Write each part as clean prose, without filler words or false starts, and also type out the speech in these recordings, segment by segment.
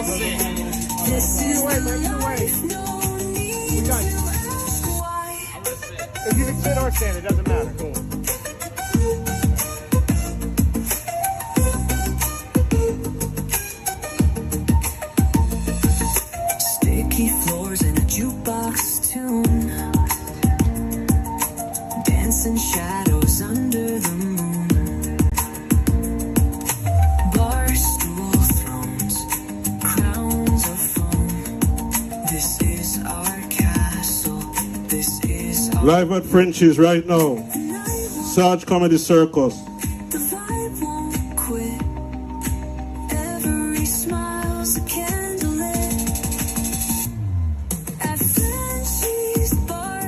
I'll sing. Either way, man, either way. We got you. If you can sit or stand, it doesn't matter. Cool. Sticky floors and a jukebox tune, dancing shadows under the moon, bar stool thrones, crowns of foam. This is our castle. This is our Live at Frenchies right now. Sarge Comedy Circus. The vibe won't quit. Every smile's a candlelit. At Frenchie's bar,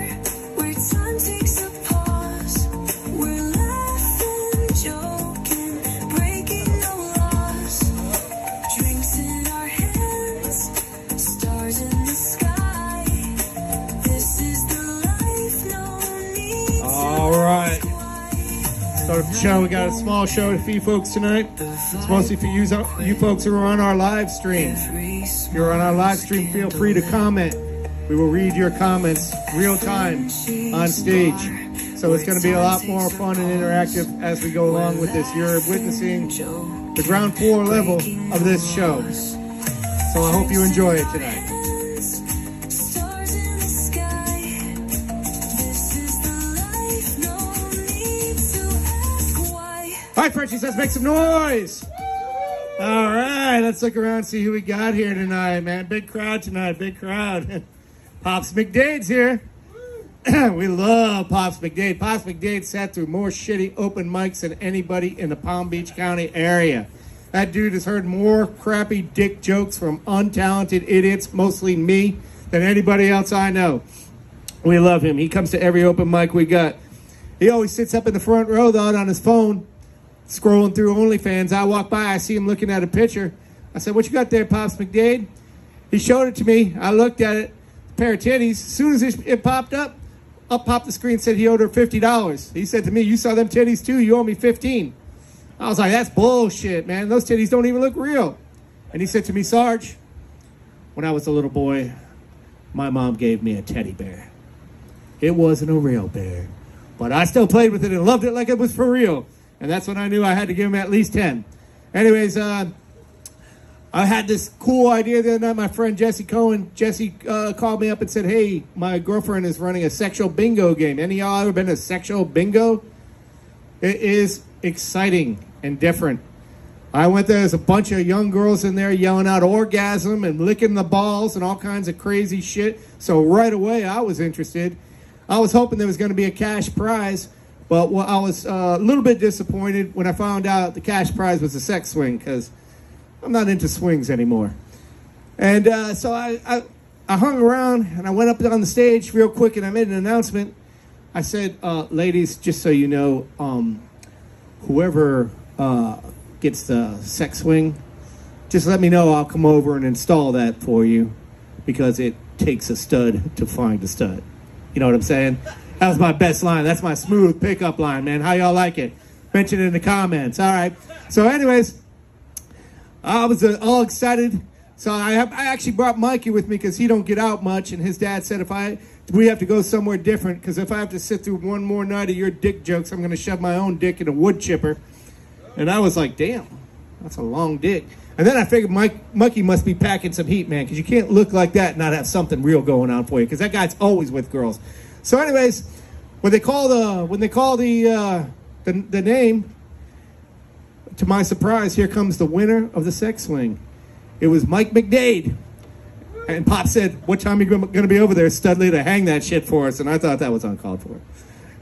where time takes a pause, we're laughing, joking, breaking no laws. Drinks in our hands, stars in the sky. This is the life, no need to All right. Start the show. We got a small show for you folks tonight. It's mostly for you folks who are on our live stream. If you're on our live stream, feel free to comment. We will read your comments real time on stage. So it's going to be a lot more fun and interactive as we go along with this. You're witnessing the ground floor level of this show. So I hope you enjoy it tonight. stars in the sky. This is the life, no need to ask why. All right, Frenchies, let's make some noise. All right, let's look around and see who we got here tonight, man. Big crowd tonight, big crowd. Pops McDade's here. We love Pops McDade. Pops McDade sat through more shitty open mics than anybody in the Palm Beach County area. That dude has heard more crappy dick jokes from untalented idiots, mostly me, than anybody else I know. We love him. He comes to every open mic we got. He always sits up in the front row, though, on his phone, scrolling through OnlyFans. I walk by, I see him looking at a picture. I said, "What you got there, Pops McDade?" He showed it to me. I looked at it, a pair of titties. As soon as it popped up popped the screen, said he owed her $50. He said to me, "You saw them titties too? You owe me $15." I was like, "That's bullshit, man. Those titties don't even look real." And he said to me, "Sarge, when I was a little boy, my mom gave me a teddy bear. It wasn't a real bear, but I still played with it and loved it like it was for real." And that's when I knew I had to give him at least 10. Anyways, I had this cool idea the other night. My friend Jesse Cohen, called me up and said, "Hey, my girlfriend is running a sexual bingo game. Any of y'all ever been to sexual bingo? It is exciting and different." I went there, there's a bunch of young girls in there yelling out orgasm and licking the balls and all kinds of crazy shit. So right away, I was interested. I was hoping there was going to be a cash prize, but I was a little bit disappointed when I found out the cash prize was a sex swing, because I'm not into swings anymore. And so I hung around, and I went up on the stage real quick, and I made an announcement. I said, "Ladies, just so you know, whoever gets the sex swing, just let me know. I'll come over and install that for you, because it takes a stud to find a stud." You know what I'm saying? That was my best line. That's my smooth pickup line, man. How y'all like it? Mention it in the comments. All right. So anyways, I was all excited. So I actually brought Mikey with me because he don't get out much. And his dad said we have to go somewhere different, because if I have to sit through one more night of your dick jokes, I'm going to shove my own dick in a wood chipper. And I was like, damn, that's a long dick. And then I figured Mikey must be packing some heat, man, because you can't look like that and not have something real going on for you, because that guy's always with girls. So anyways, when they call the name, to my surprise, here comes the winner of the sex swing. It was Mike McDade. And Pop said, "What time are you going to be over there, Studley, to hang that shit for us?" And I thought that was uncalled for.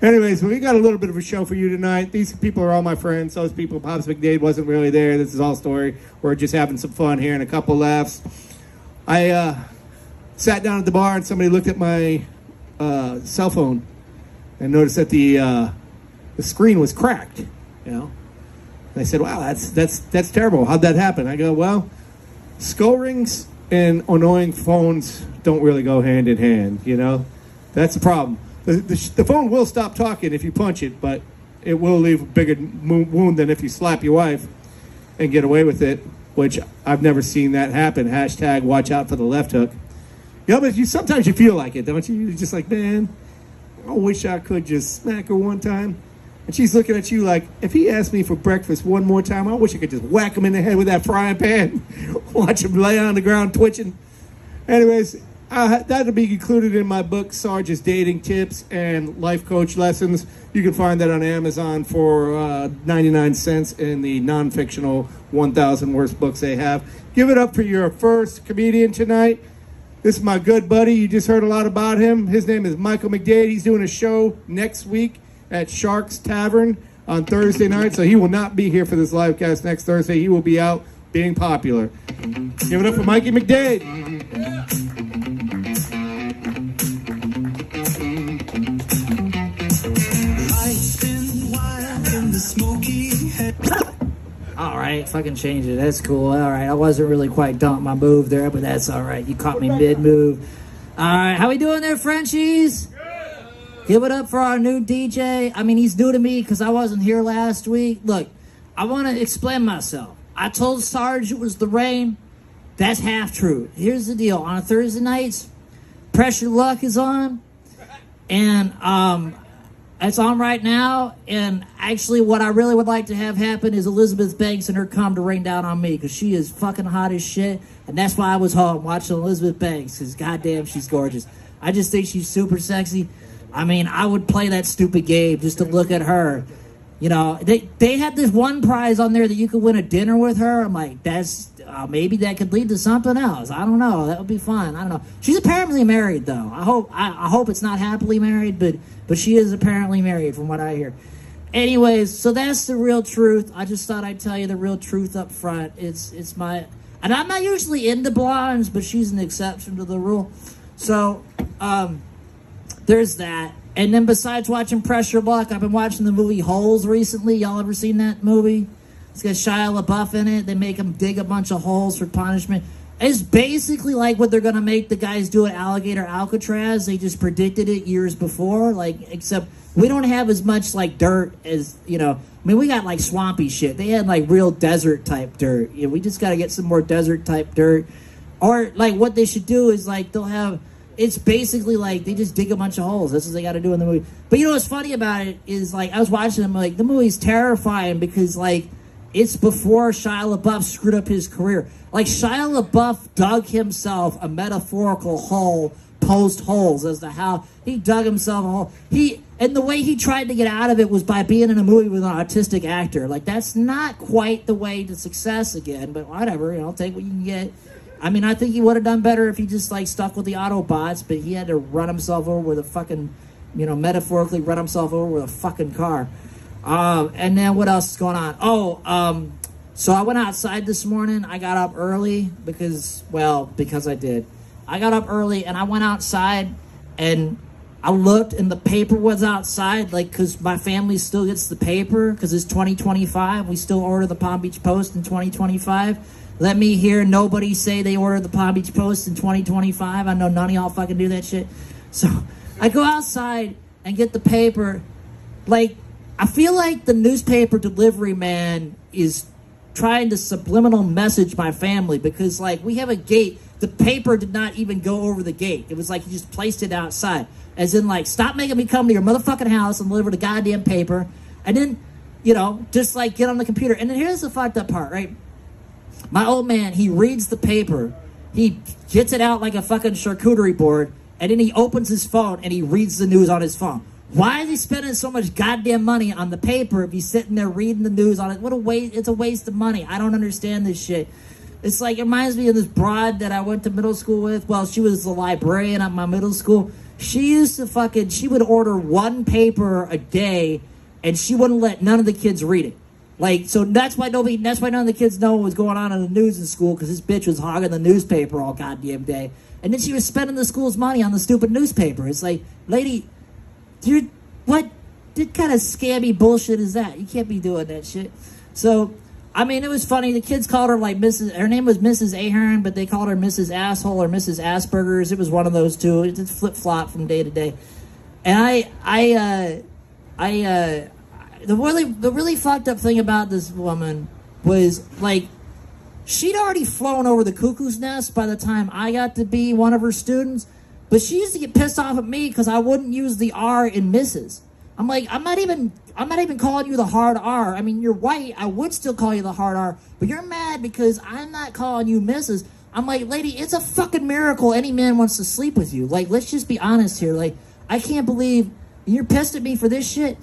Anyways, we got a little bit of a show for you tonight. These people are all my friends. Those people, Pops McDade wasn't really there. This is all story. We're just having some fun here and a couple laughs. I sat down at the bar, and somebody looked at my cell phone and noticed that the screen was cracked. You know, and I said, "Wow, that's terrible. How'd that happen?" I go, "Well, skull rings and annoying phones don't really go hand in hand. You know, that's the problem. The phone will stop talking if you punch it, but it will leave a bigger wound than if you slap your wife and get away with it." which I've never seen that happen. Hashtag watch out for the left hook. You know, but sometimes you feel like it, don't you? You're just like, man, I wish I could just smack her one time. And she's looking at you like, if he asked me for breakfast one more time, I wish I could just whack him in the head with that frying pan. Watch him lay on the ground twitching. Anyways, that'll be included in my book, Sarge's Dating Tips and Life Coach Lessons. You can find that on Amazon for 99 cents in the non-fictional 1,000 worst books they have. Give it up for your first comedian tonight. This is my good buddy. You just heard a lot about him. His name is Michael McDade. He's doing a show next week at Shark's Tavern on Thursday night, so he will not be here for this live cast next Thursday. He will be out being popular. Give it up for Mikey McDade. All right, fucking change it. That's cool. All right, I wasn't really quite done with my move there, but that's all right. You caught me mid-move. All right, how we doing there, Frenchies? Give it up for our new DJ. I mean, he's new to me because I wasn't here last week. Look, I want to explain myself. I told Sarge it was the rain. That's half true. Here's the deal. On Thursday nights, Pressure Luck is on. And it's on right now. And actually what I really would like to have happen is Elizabeth Banks and her come to rain down on me because she is fucking hot as shit. And that's why I was home watching Elizabeth Banks because goddamn, she's gorgeous. I just think she's super sexy. I mean, I would play that stupid game just to look at her. You know, they had this one prize on there that you could win a dinner with her. I'm like, that's maybe that could lead to something else. I don't know. That would be fun. I don't know. She's apparently married though. I hope it's not happily married, but she is apparently married from what I hear. Anyways, so that's the real truth. I just thought I'd tell you the real truth up front. It's my, and I'm not usually into blondes, but she's an exception to the rule. So, there's that. And then besides watching Pressure Luck, I've been watching the movie Holes recently. Y'all ever seen that movie? It's got Shia LaBeouf in it. They make him dig a bunch of holes for punishment. It's basically like what they're going to make the guys do at Alligator Alcatraz. They just predicted it years before. Like, except we don't have as much, like, dirt as, you know. I mean, we got, like, swampy shit. They had, like, real desert-type dirt. You know, we just got to get some more desert-type dirt. Or, like, what they should do is, like, they'll have... It's basically like they just dig a bunch of holes. That's what they got to do in the movie. But you know what's funny about it is, like, I was watching them, like, the movie's terrifying because, like, it's before Shia LaBeouf screwed up his career. Like, Shia LaBeouf dug himself a metaphorical hole post Holes as to how he dug himself a hole. And the way he tried to get out of it was by being in a movie with an autistic actor. Like, that's not quite the way to success again, but whatever, you know, take what you can get. I mean, I think he would have done better if he just, like, stuck with the Autobots, but he had to run himself over with a fucking, you know, metaphorically run himself over with a fucking car. And then what else is going on? So I went outside this morning. I got up early because I did. I got up early and I went outside and I looked and the paper was outside, like, because my family still gets the paper because it's 2025. We still order the Palm Beach Post in 2025. Let me hear nobody say they ordered the Palm Beach Post in 2025. I know none of y'all fucking do that shit. So I go outside and get the paper. Like, I feel like the newspaper delivery man is trying to subliminal message my family because, like, we have a gate. The paper did not even go over the gate. It was like he just placed it outside. As in, like, stop making me come to your motherfucking house and deliver the goddamn paper. And then, you know, just, like, get on the computer. And then here's the fucked up part, right? My old man, he reads the paper, he gets it out like a fucking charcuterie board, and then he opens his phone and he reads the news on his phone. Why is he spending so much goddamn money on the paper if he's sitting there reading the news on it? What a waste! It's a waste of money. I don't understand this shit. It's like, it reminds me of this broad that I went to middle school with. Well, she was the librarian at my middle school. She used to she would order one paper a day, and she wouldn't let none of the kids read it. Like, so that's why none of the kids know what was going on in the news in school, because this bitch was hogging the newspaper all goddamn day. And then she was spending the school's money on the stupid newspaper. It's like, lady, what kind of scammy bullshit is that? You can't be doing that shit. So, I mean, it was funny. The kids called her, like, her name was Mrs. Ahern, but they called her Mrs. Asshole or Mrs. Asperger's. It was one of those two. It's flip-flop from day to day. And the really fucked up thing about this woman was, like, she'd already flown over the cuckoo's nest by the time I got to be one of her students. But she used to get pissed off at me because I wouldn't use the R in Mrs. I'm like, I'm not even calling you the hard R. I mean, you're white. I would still call you the hard R, but you're mad because I'm not calling you Mrs. I'm like, lady, it's a fucking miracle any man wants to sleep with you. Like, let's just be honest here. Like, I can't believe you're pissed at me for this shit.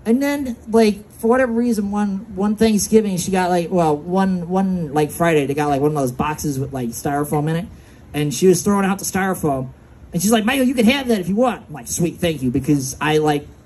And then, like, for whatever reason, one Thanksgiving, she got like, well, one like Friday, they got like one of those boxes with like styrofoam in it, and she was throwing out the styrofoam, and she's like, Michael, you can have that if you want. I'm like, sweet, thank you, because I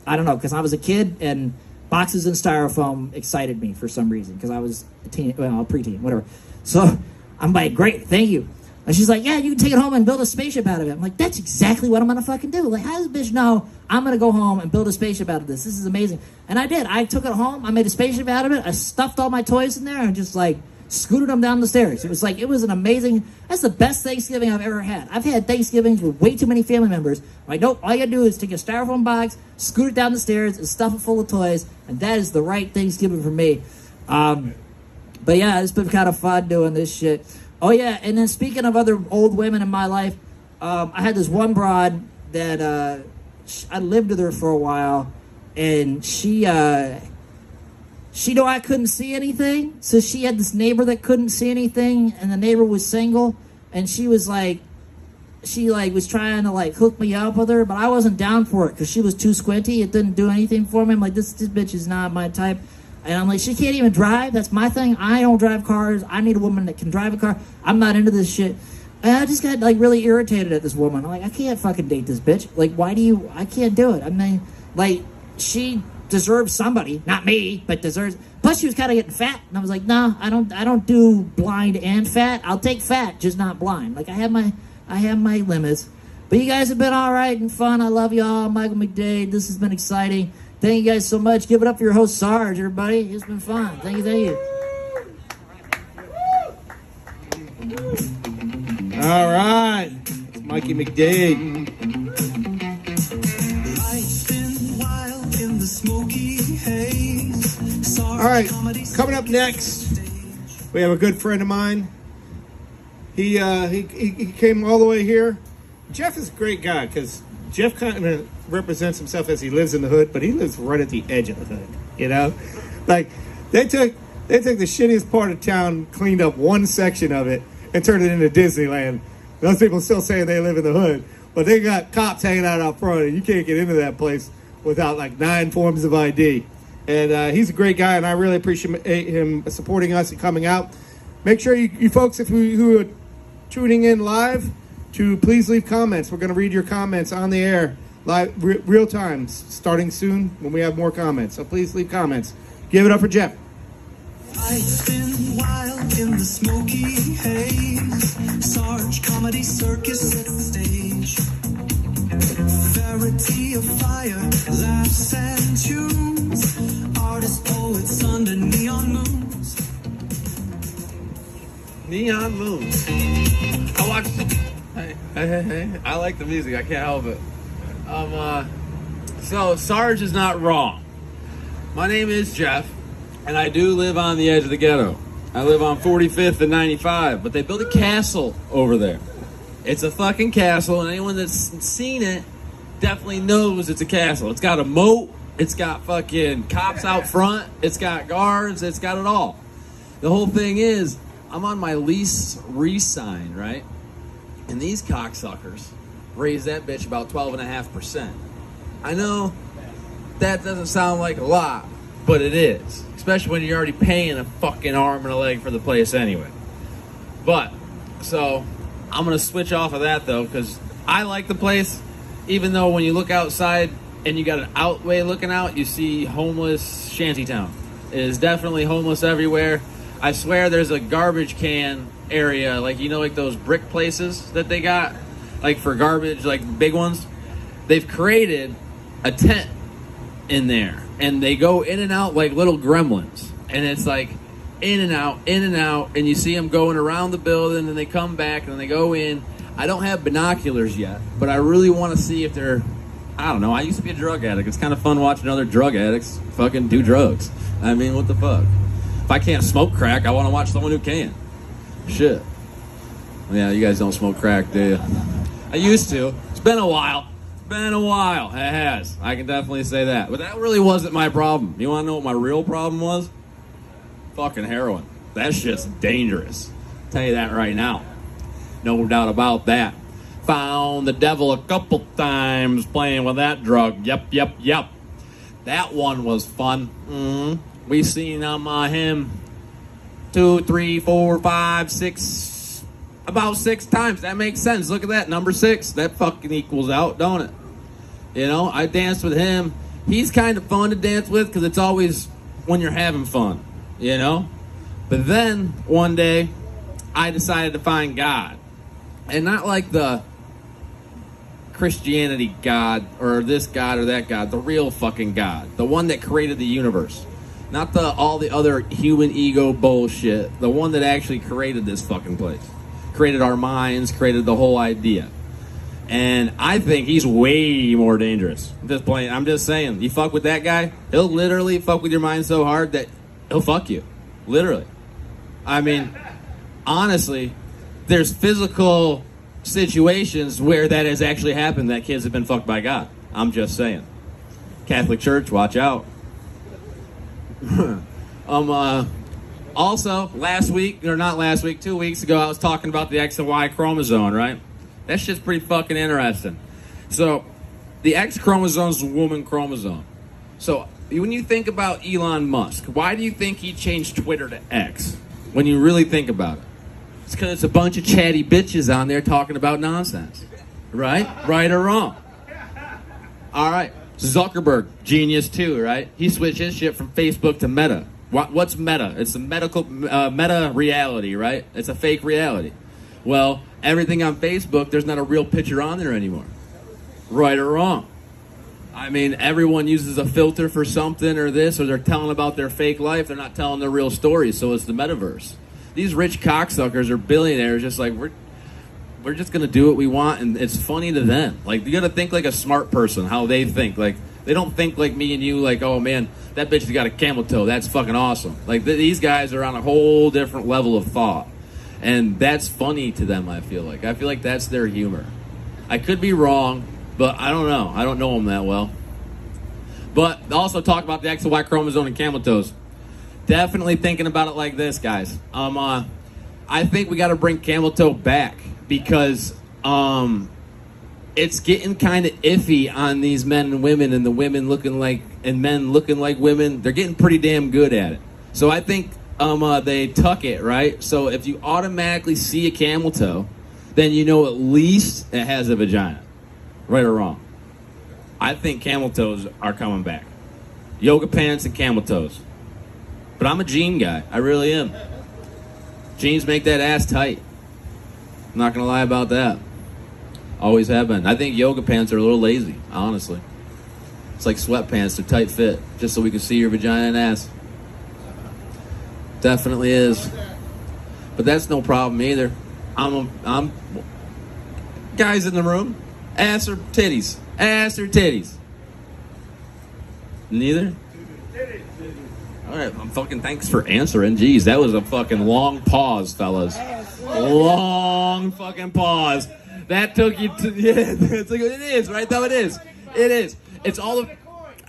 don't know, because I was a kid and boxes and styrofoam excited me for some reason, because I was a preteen, whatever. So I'm like, great, thank you. And she's like, yeah, you can take it home and build a spaceship out of it. I'm like, that's exactly what I'm going to fucking do. Like, how does this bitch know I'm going to go home and build a spaceship out of this? This is amazing. And I did. I took it home. I made a spaceship out of it. I stuffed all my toys in there and just, like, scooted them down the stairs. It was an amazing, that's the best Thanksgiving I've ever had. I've had Thanksgivings with way too many family members. I'm like, nope, all you got to do is take a styrofoam box, scoot it down the stairs, and stuff it full of toys. And that is the right Thanksgiving for me. But, yeah, it's been kind of fun doing this shit. Oh, yeah, and then speaking of other old women in my life, I had this one broad that I lived with her for a while, and she knew I couldn't see anything, so she had this neighbor that couldn't see anything, and the neighbor was single, and she was like, was trying to, like, hook me up with her, but I wasn't down for it, because she was too squinty. It didn't do anything for me. I'm like, this bitch is not my type. And I'm like, she can't even drive. That's my thing. I don't drive cars. I need a woman that can drive a car. I'm not into this shit. And I just got, like, really irritated at this woman. I'm like, I can't fucking date this bitch. Like, I can't do it. I mean, like, she deserves somebody. Not me, but deserves. Plus, she was kind of getting fat. And I was like, no, I don't do blind and fat. I'll take fat, just not blind. Like, I have my limits. But you guys have been all right and fun. I love y'all. Michael McDade. This has been exciting. Thank you guys so much. Give it up for your host, Sarge, everybody. It's been fun. Thank you. All right. It's Mikey McDade. All right. Coming up next, we have a good friend of mine. He came all the way here. Jeff is a great guy because Jeff kind of represents himself as he lives in the hood, but he lives right at the edge of the hood, you know? Like, they took the shittiest part of town, cleaned up one section of it, and turned it into Disneyland. Those people still saying they live in the hood, but they got cops hanging out front, and you can't get into that place without, like, 9 forms of ID. And he's a great guy, and I really appreciate him supporting us and coming out. Make sure you folks, who are tuning in live, to please leave comments. We're going to read your comments on the air, live, real time, starting soon when we have more comments. So please leave comments. Give it up for Jeff. I've been wild in the smoky haze. Sarge Comedy Circus sets the stage. Verity of fire, laughs and tunes. Artists, poets under neon moons. Neon moons. I watched. Hey. I like the music. I can't help it. So Sarge is not wrong. My name is Jeff, and I do live on the edge of the ghetto. I live on 45th and 95, but they built a castle over there. It's a fucking castle, and anyone that's seen it definitely knows it's a castle. It's got a moat. It's got fucking cops out front. It's got guards. It's got it all. The whole thing is, I'm on my lease re-sign, right? And these cocksuckers raised that bitch about 12.5%. I know that doesn't sound like a lot, but it is. Especially when you're already paying a fucking arm and a leg for the place anyway. But, so, I'm going to switch off of that though, because I like the place, even though when you look outside and you got an outway looking out, you see homeless shantytown. It is definitely homeless everywhere. I swear there's a garbage can area, like, you know, like those brick places that they got, like for garbage, like big ones. They've created a tent in there, and they go in and out like little gremlins, and it's like in and out, and you see them going around the building, and they come back, and then they go in. I don't have binoculars yet, but I really want to see if they're, I don't know, I used to be a drug addict. It's kind of fun watching other drug addicts fucking do drugs. I mean, what the fuck? If I can't smoke crack, I want to watch someone who can. Shit. Yeah, you guys don't smoke crack, do you? I used to. It's been a while. It's been a while. It has. I can definitely say that. But that really wasn't my problem. You want to know what my real problem was? Fucking heroin. That shit's dangerous. I'll tell you that right now. No doubt about that. Found the devil a couple times playing with that drug. Yep. That one was fun. We seen him 2, 3, 4, 5, 6, about 6 times. That makes sense. Look at that, number 6. That fucking equals out, don't it? You know, I danced with him. He's kind of fun to dance with because it's always when you're having fun, you know? But then, one day, I decided to find God. And not like the Christianity God or this God or that God, the real fucking God, the one that created the universe. Not all the other human ego bullshit. The one that actually created this fucking place. Created our minds, created the whole idea. And I think he's way more dangerous. I'm just saying. You fuck with that guy, he'll literally fuck with your mind so hard that he'll fuck you. Literally. I mean, honestly, there's physical situations where that has actually happened, that kids have been fucked by God. I'm just saying. Catholic Church, watch out. Also, 2 weeks ago, I was talking about the X and Y chromosome, right? That shit's pretty fucking interesting. So, the X chromosome is the woman chromosome. So, when you think about Elon Musk, why do you think he changed Twitter to X? When you really think about it. It's because it's a bunch of chatty bitches on there talking about nonsense. Right? Right or wrong? All right. Zuckerberg, genius too, right? He switched his shit from Facebook to Meta. What's Meta? It's a meta reality, right? It's a fake reality. Well, everything on Facebook, there's not a real picture on there anymore. Right or wrong? I mean, everyone uses a filter for something or this, or they're telling about their fake life. They're not telling their real story, so it's the metaverse. These rich cocksuckers are billionaires just like, we're just going to do what we want, and it's funny to them. Like, you got to think like a smart person, how they think. Like, they don't think like me and you, like, oh, man, that bitch has got a camel toe. That's fucking awesome. Like, these guys are on a whole different level of thought. And that's funny to them, I feel like. I feel like that's their humor. I could be wrong, but I don't know. I don't know them that well. But also talk about the X and Y chromosome and camel toes. Definitely thinking about it like this, guys. I think we got to bring camel toe back because it's getting kind of iffy on these men and women, and the women looking like and men looking like women. They're getting pretty damn good at it. So I think they tuck it, right? So if you automatically see a camel toe, then you know at least it has a vagina. Right or wrong? I think camel toes are coming back. Yoga pants and camel toes. But I'm a jean guy. I really am. Jeans make that ass tight. I'm not going to lie about that. Always have been. I think yoga pants are a little lazy, honestly. It's like sweatpants. They're tight fit, just so we can see your vagina and ass. Definitely is. But that's no problem either. I'm guys in the room. Ass or titties? Ass or titties? Neither? All right, thanks for answering. Jeez, that was a fucking long pause, fellas. Long fucking pause. That took you to, yeah, it's like, it is, right? Though it is. It is. It's all of,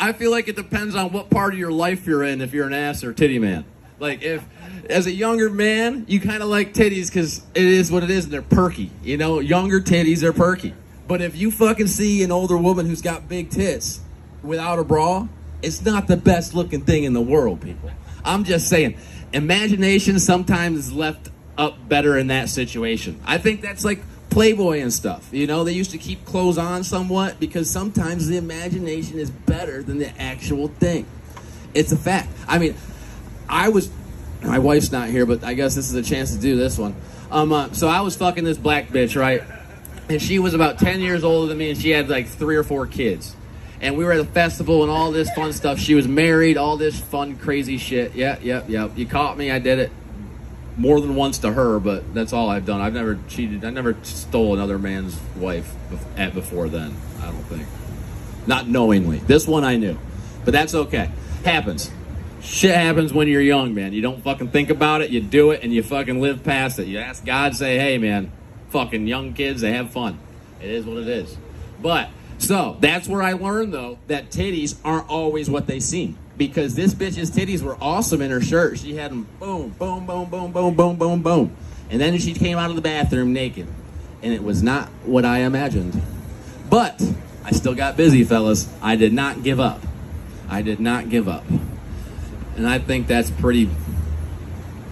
I feel like it depends on what part of your life you're in if you're an ass or titty man. Like, if, as a younger man, you kind of like titties because it is what it is and they're perky. You know, younger titties are perky. But if you fucking see an older woman who's got big tits without a bra, it's not the best looking thing in the world, people. I'm just saying, imagination sometimes is left up better in that situation. I think that's like Playboy and stuff. You know, they used to keep clothes on somewhat because sometimes the imagination is better than the actual thing. It's a fact. I mean, my wife's not here, but I guess this is a chance to do this one. So I was fucking this black bitch, right? And she was about 10 years older than me, and she had like 3 or 4 kids. And we were at a festival and all this fun stuff. She was married, all this fun, crazy shit. Yep. You caught me. I did it more than once to her, but that's all I've done. I've never cheated. I never stole another man's wife before then, I don't think. Not knowingly. This one I knew. But that's okay. Happens. Shit happens when you're young, man. You don't fucking think about it, you do it, and you fucking live past it. You ask God, say, hey, man, fucking young kids, they have fun. It is what it is. But, so, that's where I learned, though, that titties aren't always what they seem. Because this bitch's titties were awesome in her shirt. She had them boom, boom, boom, boom, boom, boom, boom, boom. And then she came out of the bathroom naked. And it was not what I imagined. But, I still got busy, fellas. I did not give up. I did not give up. And I think that's pretty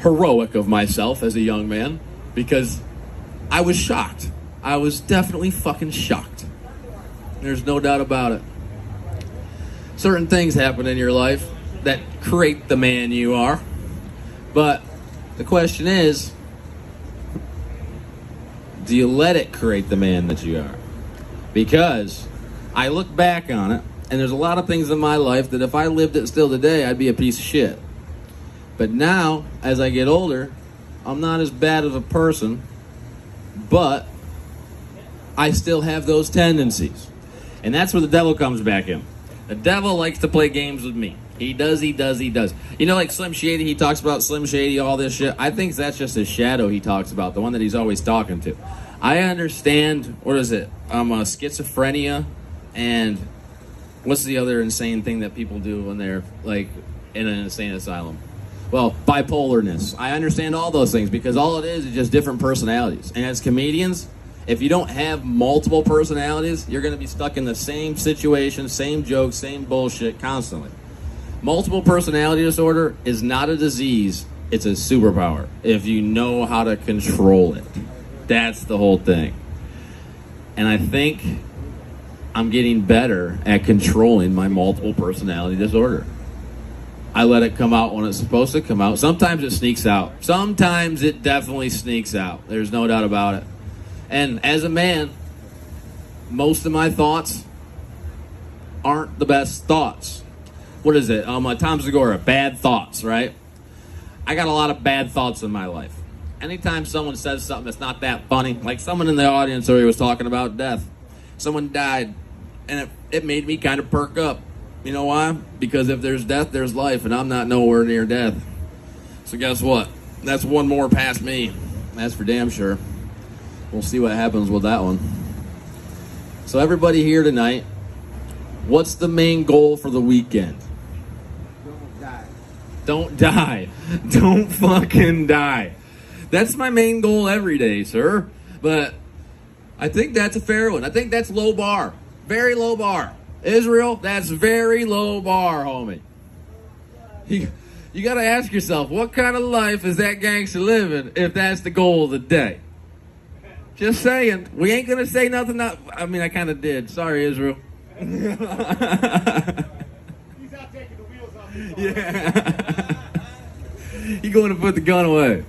heroic of myself as a young man, because I was shocked. I was definitely fucking shocked. There's no doubt about it. Certain things happen in your life that create the man you are. But the question is, do you let it create the man that you are? Because I look back on it, and there's a lot of things in my life that if I lived it still today, I'd be a piece of shit. But now, as I get older, I'm not as bad of a person, but I still have those tendencies. And that's where the devil comes back in. The devil likes to play games with me. He does. You know, like Slim Shady, he talks about Slim Shady, all this shit. I think that's just his shadow he talks about, the one that he's always talking to. I understand, what is it? Schizophrenia, and what's the other insane thing that people do when they're, like, in an insane asylum? Well, bipolarness. I understand all those things, because all it is just different personalities. And as comedians, if you don't have multiple personalities, you're going to be stuck in the same situation, same jokes, same bullshit constantly. Multiple personality disorder is not a disease, it's a superpower if you know how to control it. That's the whole thing. And I think I'm getting better at controlling my multiple personality disorder. I let it come out when it's supposed to come out. Sometimes it sneaks out. Sometimes it definitely sneaks out. There's no doubt about it. And as a man, most of my thoughts aren't the best thoughts. What is it? Tom Segura, bad thoughts, right? I got a lot of bad thoughts in my life. Anytime someone says something that's not that funny, like someone in the audience who was talking about death, someone died, and it made me kind of perk up. You know why? Because if there's death, there's life, and I'm not nowhere near death. So guess what? That's one more past me. That's for damn sure. We'll see what happens with that one. So everybody here tonight, what's the main goal for the weekend? Don't die. Don't die. Don't fucking die. That's my main goal every day, sir. But I think that's a fair one. I think that's low bar. Very low bar. Israel, that's very low bar, homie. You got to ask yourself, what kind of life is that gangster living if that's the goal of the day? Just saying. We ain't going to say nothing. I mean, I kind of did. Sorry, Israel. He's out taking the wheels off the car. Yeah. You going to put the gun away.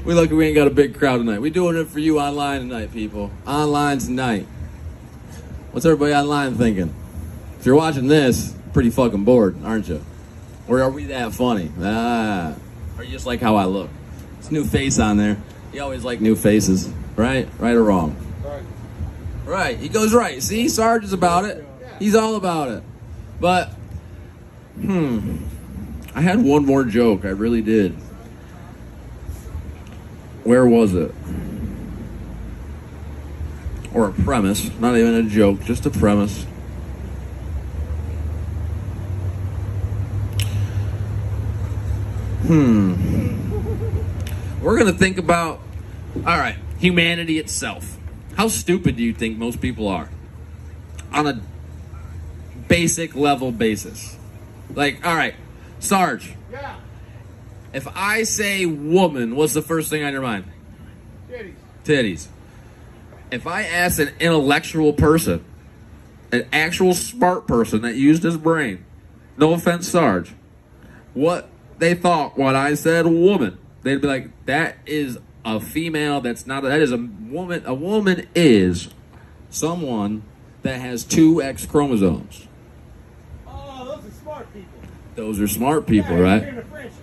We lucky we ain't got a big crowd tonight. We doing it for you online tonight, people. Online tonight. What's everybody online thinking? If you're watching this, pretty fucking bored, aren't you? Or are we that funny? Or you just like how I look? It's a new face on there. You always like new faces, right? Right or wrong? Right. He goes right. See, Sarge is about it. He's all about it. But, I had one more joke. I really did. Where was it? Or a premise. Not even a joke, just a premise. We're going to think about, all right, humanity itself. How stupid do you think most people are? On a basic level basis. Like, all right, Sarge. Yeah. If I say woman, what's the first thing on your mind? Titties. Titties. If I ask an intellectual person, an actual smart person that used his brain, no offense, Sarge, what they thought when I said woman, they'd be like, that is a female, that is a woman. A woman is someone that has 2 X chromosomes. Oh, those are smart people. Those are smart people, Yeah, right? you're in a Frenchie.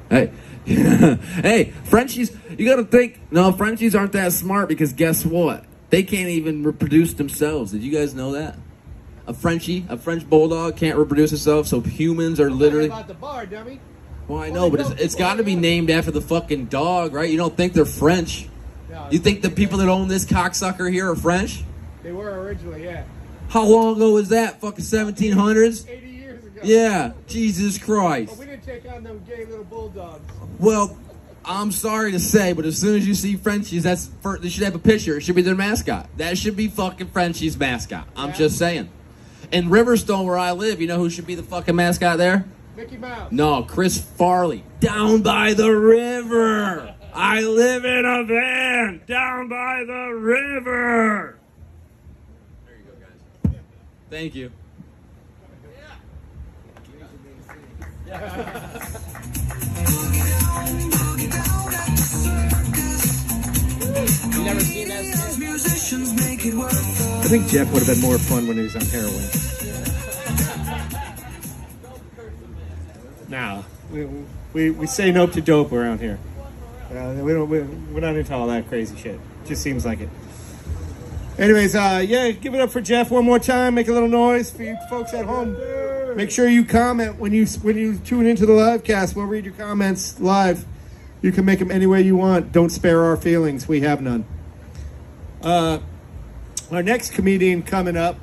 Hey, hey, Frenchies, you gotta think, no, Frenchies aren't that smart because guess what? They can't even reproduce themselves. Did you guys know that? A Frenchie, a French bulldog can't reproduce itself, so humans are literally... About the bar, dummy. Well, I know, but it's got to be named after the fucking dog, right? You don't think they're French? No, You think the people that own this cocksucker here are French? they were originally, yeah. How long ago was that? Fucking 1700s? 80 years ago. Yeah, Jesus Christ. But we didn't take on them gay little bulldogs. Well, I'm sorry to say, but as soon as you see Frenchies, they should have a picture. It should be their mascot. That should be fucking Frenchie's mascot. I'm just saying. In Riverstone, where I live, you know who should be the fucking mascot there? Mickey Mouse. No, Chris Farley. Down by the river. I live in a van down by the river. There you go, guys. Thank you. You never seen that? I think Jeff would have been more fun when he was on heroin. Nah, we say nope to dope around here. We're not into all that crazy shit. Just seems like it. Anyways, yeah, give it up for Jeff one more time. Make a little noise for you folks at home. Make sure you comment when you tune into the live cast. We'll read your comments live. You can make them any way you want. Don't spare our feelings. We have none. Our next comedian coming up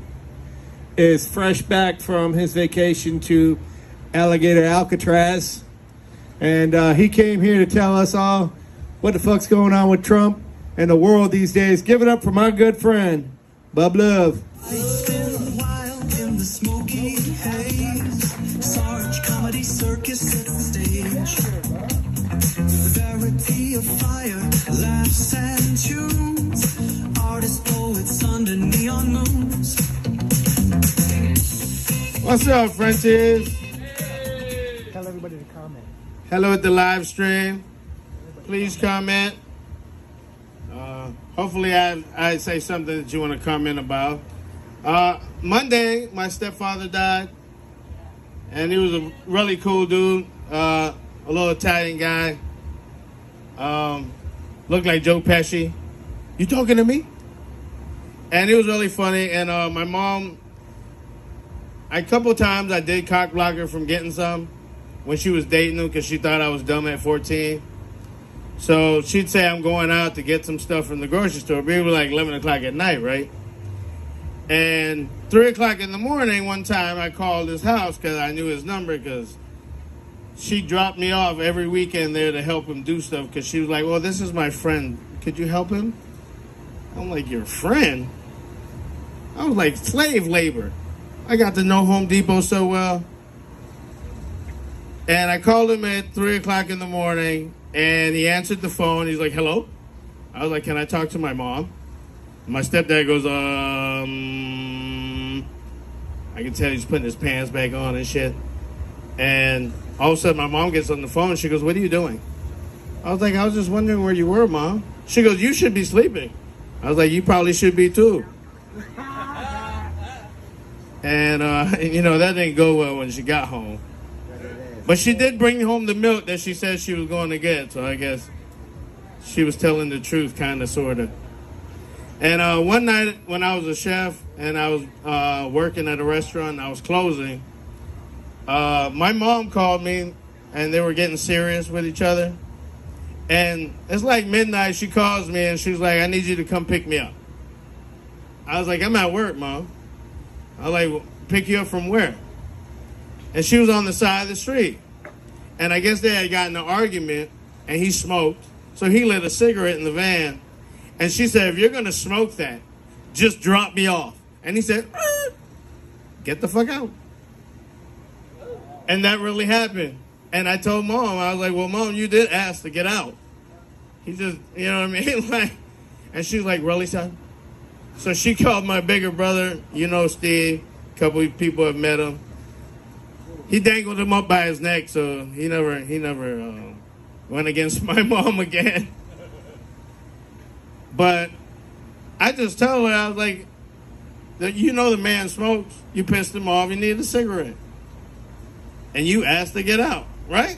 is fresh back from his vacation to Alligator Alcatraz. And he came here to tell us all what the fuck's going on with Trump and the world these days. Give it up for my good friend, Bub Love. It's been wild in the smoky haze. Sarge Comedy Circus sets the stage. Variety of fire, laughs and tunes. Artists, poets under neon moons. What's up, Frenchies? Tell everybody to comment. Hello at the live stream. Please comment. Hopefully I say something that you want to comment about. Monday, my stepfather died. And he was a really cool dude. A little Italian guy. Looked like Joe Pesci. You talking to me? And it was really funny. And my mom, a couple times I did cock block her from getting some when she was dating him because she thought I was dumb at 14. So she'd say I'm going out to get some stuff from the grocery store. But it was like 11 o'clock at night, right? And 3 o'clock in the morning, one time I called his house because I knew his number because she dropped me off every weekend there to help him do stuff because she was like, well, this is my friend. Could you help him? I'm like, your friend? I was like, slave labor. I got to know Home Depot so well. And I called him at 3 o'clock in the morning, and he answered the phone. He's like, hello? I was like, can I talk to my mom? My stepdad goes, I can tell he's putting his pants back on and shit. And all of a sudden, my mom gets on the phone, and she goes, what are you doing? I was like, I was just wondering where you were, Mom. She goes, you should be sleeping. I was like, you probably should be, too. And, that didn't go well when she got home. But she did bring home the milk that she said she was going to get, so I guess she was telling the truth, kind of, sort of. And one night when I was a chef and I was working at a restaurant and I was closing, my mom called me and they were getting serious with each other. And it's like midnight, she calls me and she was like, I need you to come pick me up. I was like, I'm at work, Mom. I was like, well, pick you up from where? And she was on the side of the street. And I guess they had gotten in an argument, and he smoked. So he lit a cigarette in the van. And she said, if you're going to smoke that, just drop me off. And he said, get the fuck out. And that really happened. And I told Mom, I was like, well, Mom, you did ask to get out. He just, you know what I mean? And she was like, really, son? So she called my bigger brother, Steve. A couple of people have met him. He dangled him up by his neck, so he never went against my mom again. But I just told her, I was like, the man smokes. You pissed him off. You need a cigarette. And you asked to get out, right?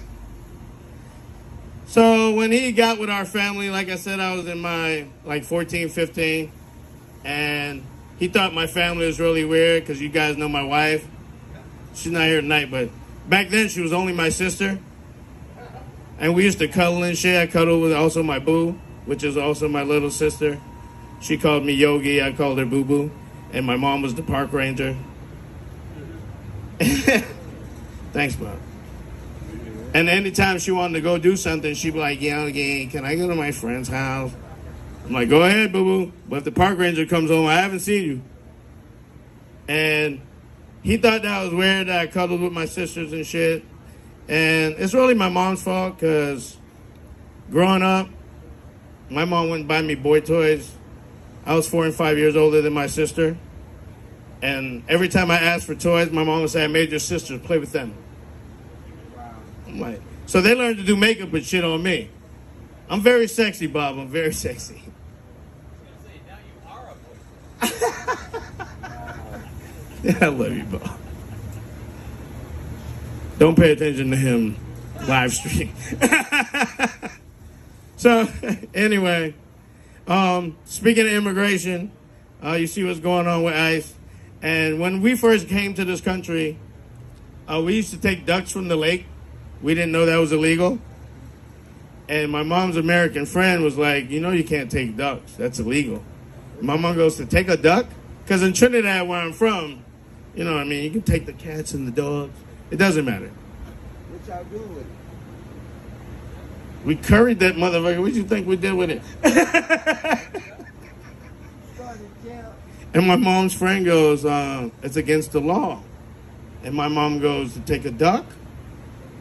So when he got with our family, like I said, I was in my 14, 15. And he thought my family was really weird because you guys know my wife. She's not here tonight, but back then she was only my sister. And we used to cuddle and shit. I cuddled with also my boo, which is also my little sister. She called me Yogi. I called her Boo Boo. And my mom was the park ranger. Thanks, Mom. And anytime she wanted to go do something, she'd be like, yeah, can I go to my friend's house? I'm like, go ahead, boo-boo. But if the park ranger comes home, I haven't seen you. And he thought that was weird that I cuddled with my sisters and shit. And it's really my mom's fault because growing up, my mom wouldn't buy me boy toys. I was 4 and 5 years older than my sister. And every time I asked for toys, my mom would say, I made your sisters play with them. I'm like, so they learned to do makeup and shit on me. I'm very sexy, Bob. I'm very sexy. I love you, Bob. Don't pay attention to him live stream. So, anyway, speaking of immigration, you see what's going on with ICE. And when we first came to this country, we used to take ducks from the lake. We didn't know that was illegal. And my mom's American friend was like, you know you can't take ducks. That's illegal. My mom goes to take a duck? Because in Trinidad, where I'm from, you know what I mean, you can take the cats and the dogs. It doesn't matter. What y'all doing with it? We curried that motherfucker. What do you think we did with it? And my mom's friend goes, it's against the law. And my mom goes to take a duck.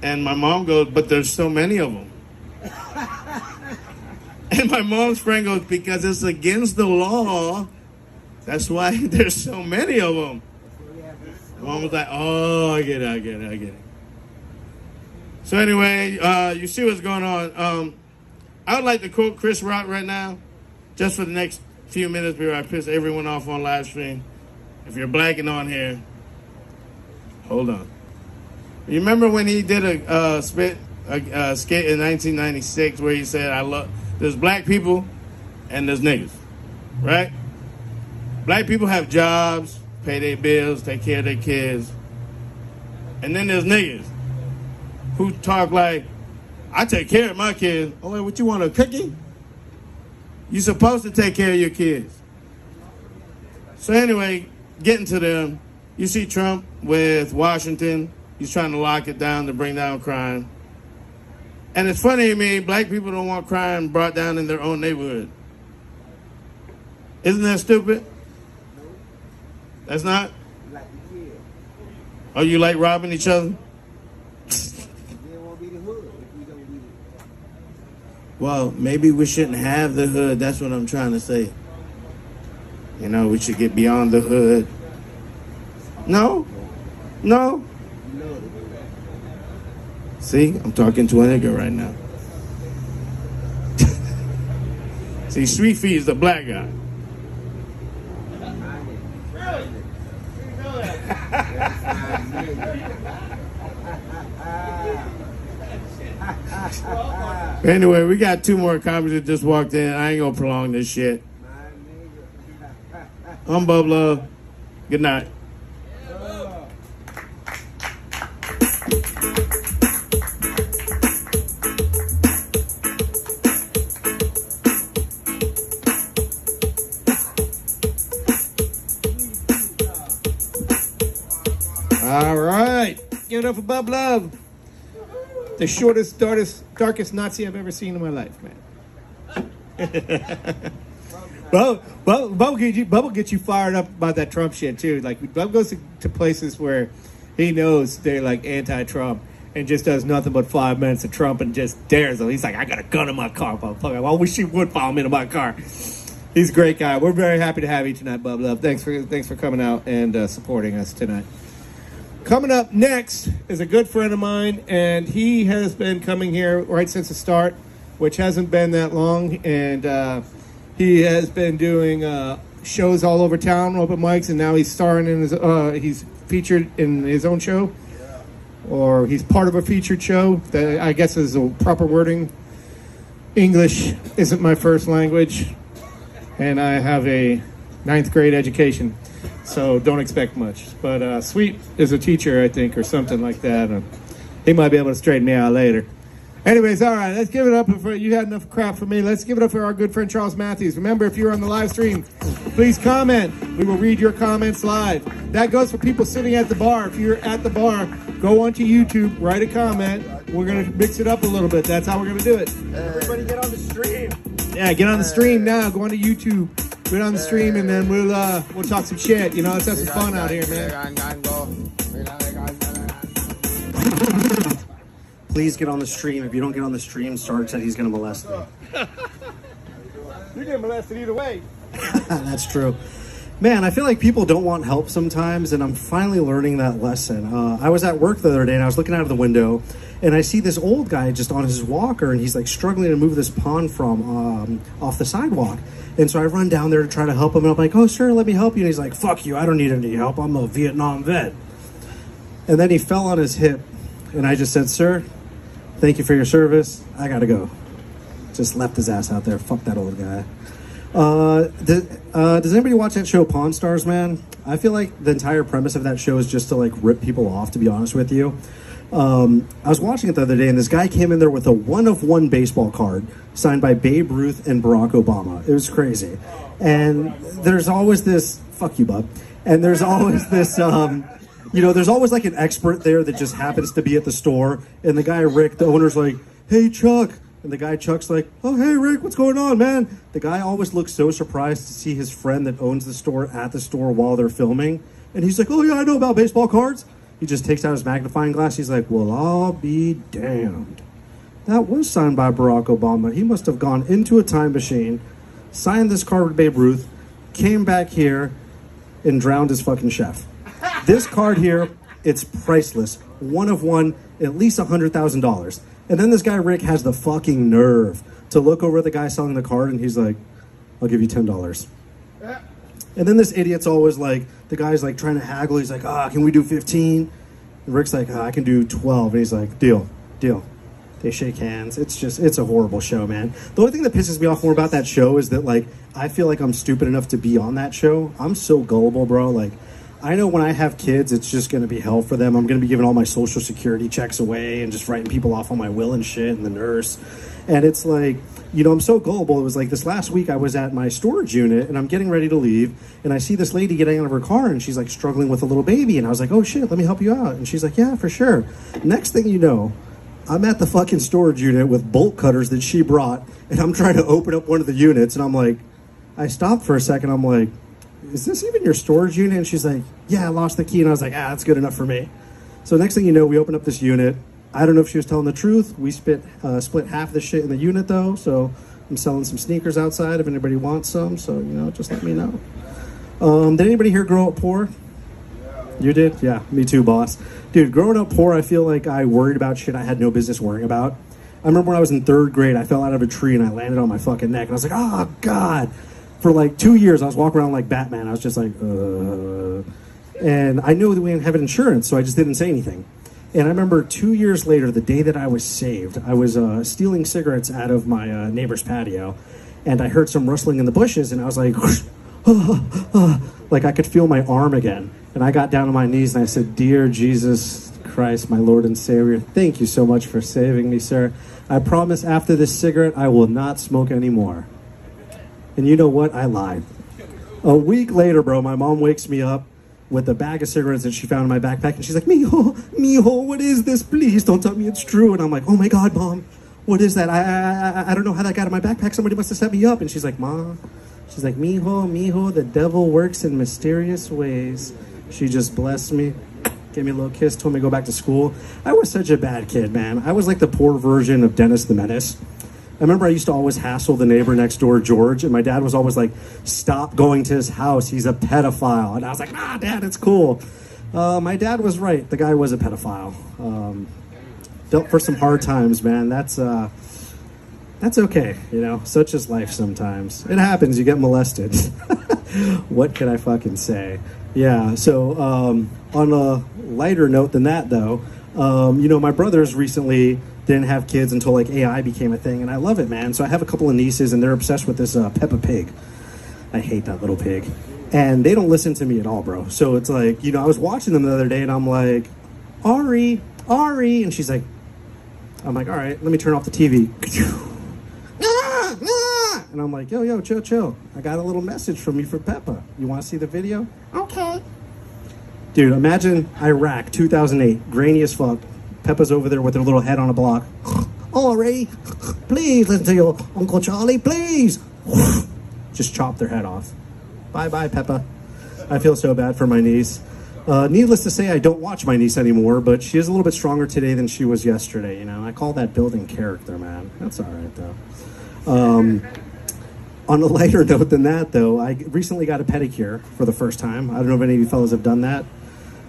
And my mom goes, but there's so many of them. And my mom's friend goes, because it's against the law. That's why there's so many of them. Mom was like, oh, I get it. So anyway, you see what's going on. I would like to quote Chris Rock right now, just for the next few minutes before I piss everyone off on live stream. If you're black and on here, hold on. You remember when he did a skit in 1996 where he said, there's black people and there's niggas, right? Black people have jobs, pay their bills, take care of their kids. And then there's niggas who talk like, I take care of my kids. Oh, wait, what you want, a cookie? You're supposed to take care of your kids. So anyway, getting to them, you see Trump with Washington. He's trying to lock it down to bring down crime. And it's funny to me, black people don't want crime brought down in their own neighborhood. Isn't that stupid? That's not? Oh, you like robbing each other? Well, maybe we shouldn't have the hood. That's what I'm trying to say. You know, we should get beyond the hood. No? See, I'm talking to a nigga right now. See, Sweet Feet is the black guy. Anyway, we got 2 more copies that just walked in. I ain't gonna prolong this shit. I'm Bub Love. Good night. All right. Give it up for Bub Love. The shortest, darkest Nazi I've ever seen in my life, man. Bub will get you fired up about that Trump shit, too. Like, Bub goes to places where he knows they're, like, anti-Trump and just does nothing but 5 minutes of Trump and just dares them. He's like, I got a gun in my car, motherfucker. I wish he would follow me into my car. He's a great guy. We're very happy to have you tonight, Bub Love. Thanks for coming out and supporting us tonight. Coming up next is a good friend of mine, and he has been coming here right since the start, which hasn't been that long, and he has been doing shows all over town, open mics, and now he's starring in he's featured in his own show, or he's part of a featured show. That I guess is the proper wording. English isn't my first language, and I have a ninth grade education, so don't expect much. But Sweet is a teacher, I think, or something like that. And he might be able to straighten me out later. Anyways, all right, let's give it up. For you had enough crap for me. Let's give it up for our good friend Charles Matthews. Remember, if you're on the live stream, please comment. We will read your comments live. That goes for people sitting at the bar. If you're at the bar, go onto YouTube, write a comment. We're going to mix it up a little bit. That's how we're going to do it. Everybody get on the stream. Yeah, get on the stream now. Go onto YouTube. Get on the stream, and then we'll talk some shit. You know, let's have some fun out here, man. Please get on the stream. If you don't get on the stream, Sarge said he's going to molest me. You're getting molested either way. That's true. Man, I feel like people don't want help sometimes, and I'm finally learning that lesson. I was at work the other day, and I was looking out of the window, and I see this old guy just on his walker, and he's like struggling to move this pond from off the sidewalk. And so I run down there to try to help him, and I'm like, oh, sure, let me help you. And he's like, fuck you, I don't need any help. I'm a Vietnam vet. And then he fell on his hip, and I just said, sir, thank you for your service. I gotta go. Just left his ass out there. Fuck that old guy. Does anybody watch that show Pawn Stars, man? I feel like the entire premise of that show is just to like rip people off, to be honest with you. I was watching it the other day, and this guy came in there with a 1-of-1 baseball card signed by Babe Ruth and Barack Obama. It was crazy. And there's always this, fuck you, bub. And there's always this, there's always like an expert there that just happens to be at the store. And the guy, Rick, the owner's like, hey, Chuck. And the guy, Chuck's like, oh, hey, Rick, what's going on, man? The guy always looks so surprised to see his friend that owns the store at the store while they're filming. And he's like, oh, yeah, I know about baseball cards. He just takes out his magnifying glass. He's like, well, I'll be damned. That was signed by Barack Obama. He must have gone into a time machine, signed this card with Babe Ruth, came back here, and drowned his fucking chef. This card here, it's priceless. 1-of-1, at least $100,000. And then this guy, Rick, has the fucking nerve to look over at the guy selling the card, and he's like, I'll give you $10. And then this idiot's always like, the guy's like trying to haggle. He's like, can we do 15? And Rick's like, I can do 12. And he's like, deal. They shake hands. It's a horrible show, man. The only thing that pisses me off more about that show is that, like, I feel like I'm stupid enough to be on that show. I'm so gullible, bro. Like, I know when I have kids, it's just going to be hell for them. I'm going to be giving all my social security checks away and just writing people off on my will and shit and the nurse. And it's like, I'm so gullible. It was like this last week I was at my storage unit and I'm getting ready to leave. And I see this lady getting out of her car and she's like struggling with a little baby. And I was like, oh shit, let me help you out. And she's like, yeah, for sure. Next thing you know, I'm at the fucking storage unit with bolt cutters that she brought. And I'm trying to open up one of the units. And I'm like, I stopped for a second. I'm like, is this even your storage unit? And she's like, yeah, I lost the key. And I was like, that's good enough for me. So next thing you know, we open up this unit. I don't know if she was telling the truth. We split half the shit in the unit, though. So I'm selling some sneakers outside if anybody wants some. So, just let me know. Did anybody here grow up poor? You did? Yeah, me too, boss. Dude, growing up poor, I feel like I worried about shit I had no business worrying about. I remember when I was in 3rd grade, I fell out of a tree and I landed on my fucking neck. And I was like, oh, God. For like 2 years, I was walking around like Batman. I was just like, And I knew that we didn't have insurance, so I just didn't say anything. And I remember 2 years later, the day that I was saved, I was stealing cigarettes out of my neighbor's patio, and I heard some rustling in the bushes, and I was like, like I could feel my arm again. And I got down on my knees, and I said, dear Jesus Christ, my Lord and Savior, thank you so much for saving me, sir. I promise after this cigarette, I will not smoke anymore. And you know what? I lied. A week later, bro, my mom wakes me up with a bag of cigarettes that she found in my backpack, and she's like, mijo, what is this? Please don't tell me it's true. And I'm like, oh my God, Mom, what is that? I don't know how that got in my backpack. Somebody must have set me up. And she's like, Mom, mijo, the devil works in mysterious ways. She just blessed me, gave me a little kiss, told me to go back to school. I was such a bad kid, man. I was like the poor version of Dennis the Menace. I remember I used to always hassle the neighbor next door, George, and my dad was always like, stop going to his house, he's a pedophile. And I was like, Dad, it's cool. My dad was right. The guy was a pedophile. Dealt for some hard times, man. That's okay, such is life sometimes. It happens, you get molested. What can I fucking say? Yeah, so on a lighter note than that, though, my brothers recently didn't have kids until like AI became a thing, and I love it, man. So I have a couple of nieces, and they're obsessed with this Peppa Pig. I hate that little pig. And they don't listen to me at all, bro. So it's like, you know, I was watching them the other day and I'm like, Ari, and she's like, I'm like, all right, let me turn off the TV. And I'm like, yo, chill. I got a little message from you for Peppa. You want to see the video? Okay. Dude, imagine Iraq, 2008, grainy as fuck. Peppa's over there with her little head on a block. Ari, please listen to your Uncle Charlie, please. Just chop their head off. Bye, Peppa. I feel so bad for my niece. Needless to say, I don't watch my niece anymore, but she is a little bit stronger today than she was yesterday, you know. I call that building character, man. That's all right, though. On a lighter note than that, though, I recently got a pedicure for the first time. I don't know if any of you fellas have done that.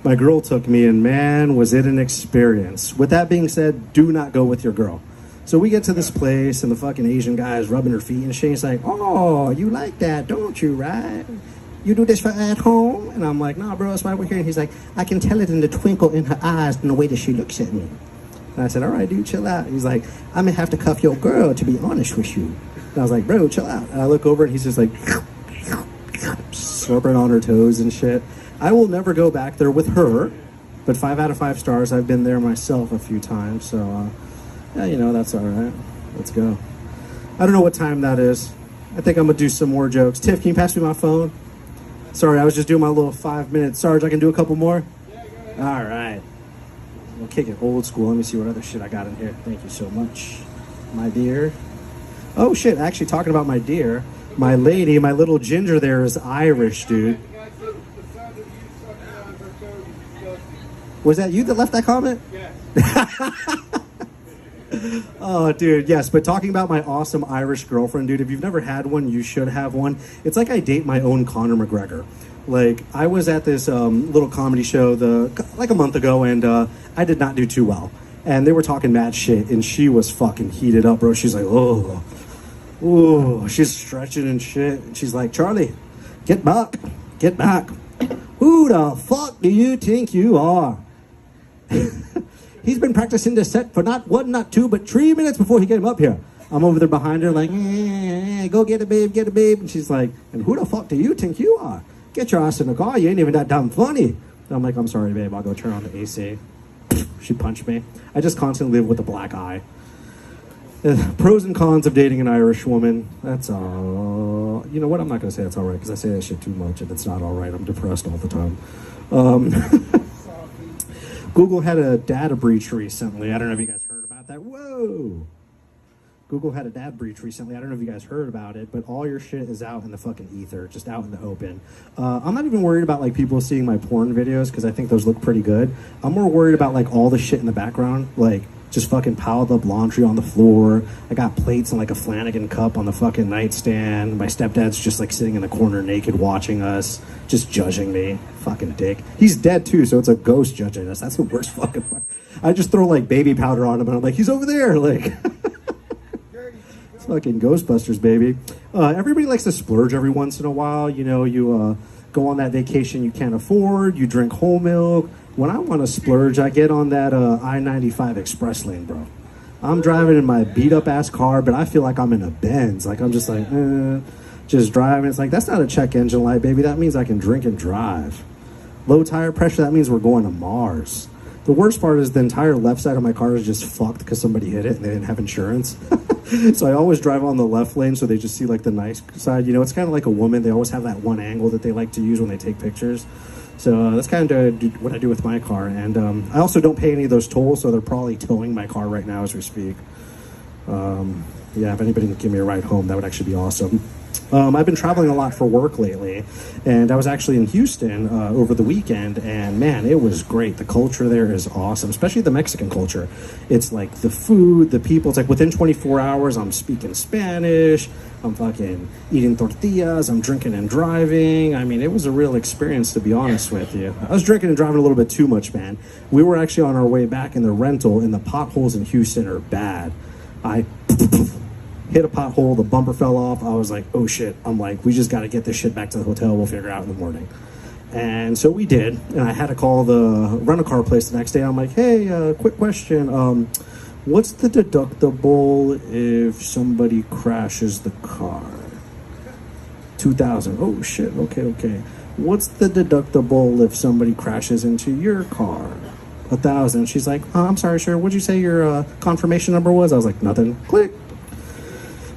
My girl took me, and man, was it an experience. With that being said, do not go with your girl. So we get to this place, and the fucking Asian guy is rubbing her feet, and Shane's like, oh, you like that, don't you, right? You do this for at home? And I'm like, nah, bro, that's why we're here. And he's like, I can tell it in the twinkle in her eyes and the way that she looks at me. And I said, all right, dude, chill out. He's like, I'm going to have to cuff your girl, to be honest with you. And I was like, bro, chill out. And I look over, and he's just like, slurping on her toes and shit. I will never go back there with her, but 5 out of 5 stars. I've been there myself a few times, so yeah, you know, that's all right. Let's go. I don't know what time that is. I think I'm gonna do some more jokes. Tiff, can you pass me my phone? Sorry, I was just doing my little 5 minutes. Sarge, I can do a couple more? Yeah, go ahead. All right. We'll kick it old school. Let me see what other shit I got in here. Thank you so much, my dear. Oh shit, actually talking about my dear, my lady, my little ginger there is Irish, dude. Was that you that left that comment? Yeah. Oh, dude, yes. But talking about my awesome Irish girlfriend, dude, if you've never had one, you should have one. It's like I date my own Conor McGregor. Like, I was at this little comedy show like a month ago, and I did not do too well. And they were talking mad shit, and she was fucking heated up, bro. She's like, oh, she's stretching and shit. And she's like, Charlie, get back. Who the fuck do you think you are? He's been practicing this set for not 1, not 2, but 3 minutes before he came up here. I'm over there behind her like, go get it, babe. And she's like, and who the fuck do you think you are? Get your ass in the car. You ain't even that damn funny. And I'm like, I'm sorry, babe. I'll go turn on the AC. She punched me. I just constantly live with a black eye. Pros and cons of dating an Irish woman. That's all. You know what? I'm not going to say it's all right because I say that shit too much and it's not all right. I'm depressed all the time. Google had a data breach recently. I don't know if you guys heard about that. Whoa! Google had a data breach recently. I don't know if you guys heard about it, but all your shit is out in the fucking ether, just out in the open. I'm not even worried about like people seeing my porn videos because I think those look pretty good. I'm more worried about like all the shit in the background, like just fucking piled up laundry on the floor. I got plates and like a Flanagan cup on the fucking nightstand. My stepdad's just like sitting in the corner naked watching us, just judging me. Fucking dick. He's dead too, so it's a ghost judging us. That's the worst fucking part. I just throw like baby powder on him and I'm like, he's over there. Like, it's fucking Ghostbusters, baby. Everybody likes to splurge every once in a while. You know, you go on that vacation you can't afford. You drink whole milk. When I want to splurge, I get on that I-95 express lane, bro. I'm driving in my beat-up-ass car, but I feel like I'm in a Benz. Like, I'm just like, just driving. It's like, that's not a check engine light, baby. That means I can drink and drive. Low tire pressure, that means we're going to Mars. The worst part is the entire left side of my car is just fucked because somebody hit it and they didn't have insurance. So I always drive on the left lane so they just see, like, the nice side. You know, it's kind of like a woman. They always have that one angle that they like to use when they take pictures. So that's kind of what I do with my car. And I also don't pay any of those tolls, so they're probably towing my car right now as we speak. Yeah, if anybody can give me a ride home, that would actually be awesome. I've been traveling a lot for work lately, and I was actually in Houston over the weekend, and man, it was great. The culture there is awesome, especially the Mexican culture. It's like the food, the people. It's like within 24 hours, I'm speaking Spanish, I'm fucking eating tortillas, I'm drinking and driving. I mean, it was a real experience, to be honest with you. I was drinking and driving a little bit too much, man. We were actually on our way back in the rental, and the potholes in Houston are bad. I hit a pothole, the bumper fell off. I was like, oh shit. I'm like, we just got to get this shit back to the hotel. We'll figure it out in the morning. And so we did. And I had to call the rental car place the next day. I'm like, hey, quick question. What's the deductible if somebody crashes the car? $2,000. Oh shit. Okay. What's the deductible if somebody crashes into your car? $1,000. She's like, oh, I'm sorry, sir. What'd you say your confirmation number was? I was like, nothing. Click.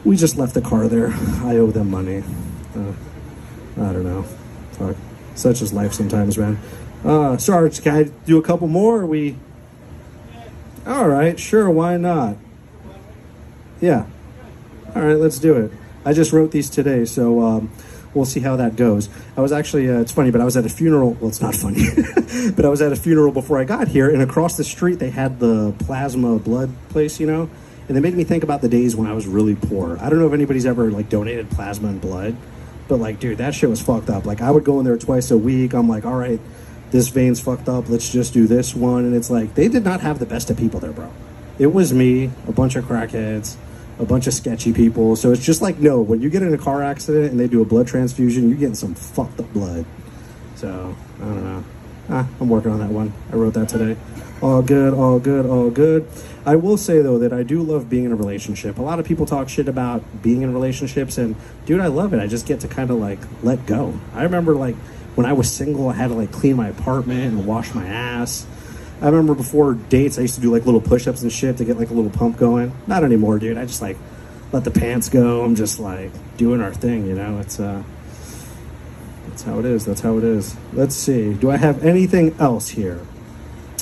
We just left the car there. I owe them money. I don't know. Fuck. Such is life sometimes, man. Sarge, can I do a couple more? All right, sure, why not? Yeah. All right, let's do it. I just wrote these today, so we'll see how that goes. I was actually, it's funny, but I was at a funeral. Well, it's not funny, but I was at a funeral before I got here, and across the street they had the plasma blood place, and it made me think about the days when I was really poor. I don't know if anybody's ever like donated plasma and blood, but like, dude, that shit was fucked up. Like, I would go in there twice a week. I'm like, all right, this vein's fucked up. Let's just do this one. And it's like, they did not have the best of people there, bro. It was me, a bunch of crackheads, a bunch of sketchy people. So it's just like, no, when you get in a car accident and they do a blood transfusion, you're getting some fucked up blood. So, I don't know. I'm working on that one. I wrote that today. All good, all good, all good. I will say, though, that I do love being in a relationship. A lot of people talk shit about being in relationships, and, dude, I love it. I just get to kind of, like, let go. I remember, like, when I was single, I had to, like, clean my apartment and wash my ass. I remember before dates, I used to do, like, little push-ups and shit to get, like, a little pump going. Not anymore, dude. I just, like, let the pants go. I'm just, like, doing our thing, It's, that's how it is. That's how it is. Let's see. Do I have anything else here?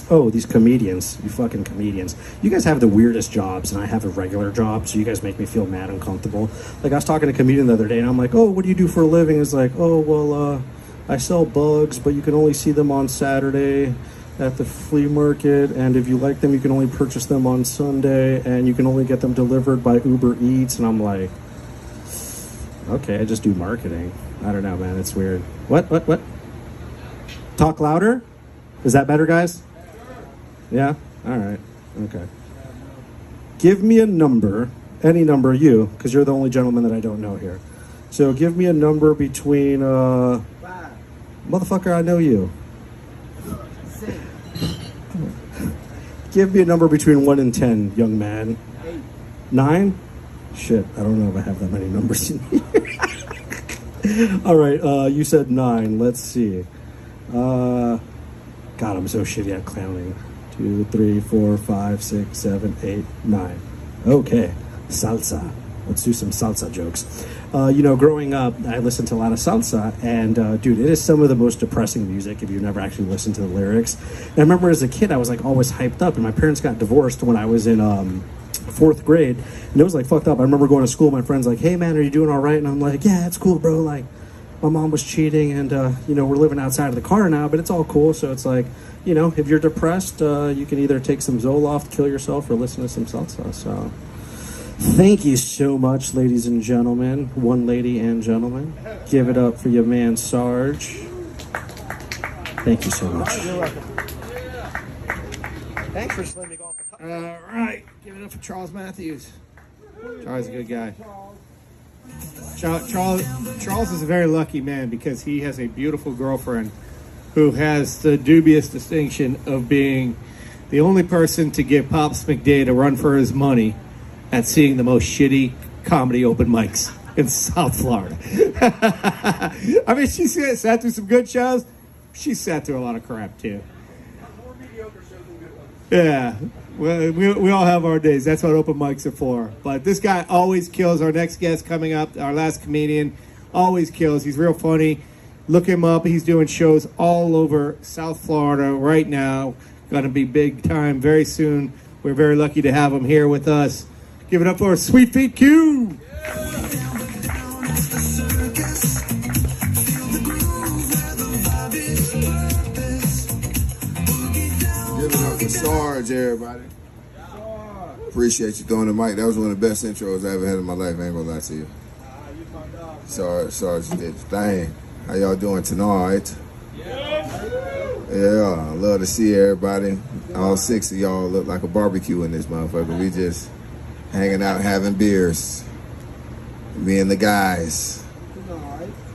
Oh, these comedians. You fucking comedians. You guys have the weirdest jobs, and I have a regular job, so you guys make me feel mad uncomfortable. Like, I was talking to a comedian the other day, and I'm like, oh, what do you do for a living? It's like, oh, well, I sell bugs, but you can only see them on Saturday at the flea market, and if you like them, you can only purchase them on Sunday, and you can only get them delivered by Uber Eats. And I'm like, okay, I just do marketing. I don't know, man. It's weird. What? Talk louder? Is that better, guys? Yeah? All right. Okay. Give me a number, any number, you, because you're the only gentleman that I don't know here. So give me a number between, motherfucker, I know you. Give me a number between 1 and 10, young man. 9? Shit, I don't know if I have that many numbers in here. All right, you said 9. Let's see. God, I'm so shitty at clowning. 2, 3, 4, 5, 6, 7, 8, 9. Okay, salsa. Let's do some salsa jokes. Growing up, I listened to a lot of salsa, and dude, it is some of the most depressing music if you've never actually listened to the lyrics. And I remember as a kid, I was like always hyped up, and my parents got divorced when I was in 4th grade, and it was like fucked up. I remember going to school, my friends like, hey man, are you doing all right? And I'm like, yeah, it's cool, bro. Like, my mom was cheating, and we're living outside of the car now, but it's all cool. So it's like, if you're depressed, you can either take some Zoloft, kill yourself, or listen to some salsa. So thank you so much, ladies and gentlemen. One lady and gentlemen. Give it up for your man, Sarge. Thank you so much. Thanks for slimming off the cup. All right, give it up for Charles Matthews. Charles is a good guy. Charles is a very lucky man because he has a beautiful girlfriend who has the dubious distinction of being the only person to give Pops McDade a run for his money at seeing the most shitty comedy open mics in South Florida. I mean, she sat through some good shows. She sat through a lot of crap, too. Yeah. Well, we all have our days. That's what open mics are for. But this guy always kills. Our next guest coming up, our last comedian, always kills. He's real funny. Look him up. He's doing shows all over South Florida right now. Going to be big time very soon. We're very lucky to have him here with us. Give it up for Sweet Feet Q. Give it up for Sarge, everybody. Appreciate you throwing the mic. That was one of the best intros I ever had in my life. I ain't gonna lie to you. Sarge did his thing. How y'all doing tonight? Yeah, I love to see everybody. All 6 of y'all look like a barbecue in this motherfucker. We just hanging out, having beers, being the guys.